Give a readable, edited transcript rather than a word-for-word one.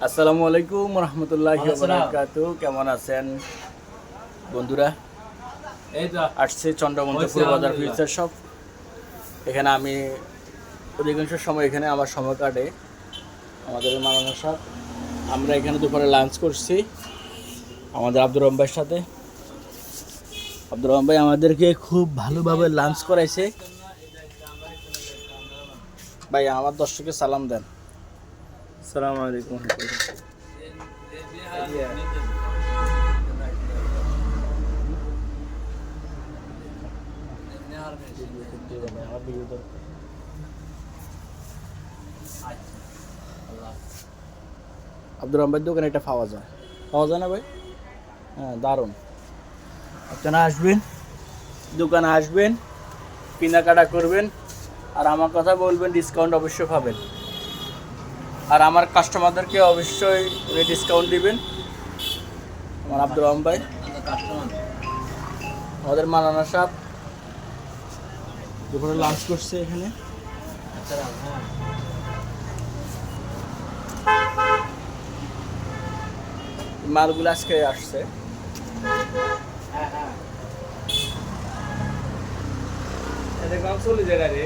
আসসালামু আলাইকুম রহমতুল্লাহি ওয়া বারাকাতুহু। কেমন আছেন বন্ধুরা? এই তো আসছে চন্দ্রমঞ্চপুর বাজার ফিউচার শপ। এখানে আমি অধিকাংশ সময় এখানে আমার সময় কাটে। আমাদের মালানা শপ। আমরা এখানে দুপুরে লাঞ্চ করছি আমাদের আব্দুর রহমান ভাইয়ের সাথে। আব্দুর রহমান ভাই আমাদেরকে খুব ভালোভাবে লাঞ্চ করাইছে। ভাই আমার দর্শককে সালাম দেন। আসসালামু আলাইকুম। আব্দুর রহমান ভাইয়ের দোকানে এটা পাওয়া যায় না ভাই? হ্যাঁ, দারুণ। আপনারা আসবেন, দোকানে আসবেন, কেনাকাটা করবেন, আর আমার কথা বলবেন, ডিসকাউন্ট অবশ্যই পাবেন। আর আমার কাস্টমারদেরকে অবশ্যই ডিসকাউন্ট দিবেন। আমার আব্দুর রহমান ভাই, আমাদের মালানা সাহেব দুপুরে লাঞ্চ করছে এখানে। মালগুলো আজকে আসছে। এটা কাম চলে যায় রে।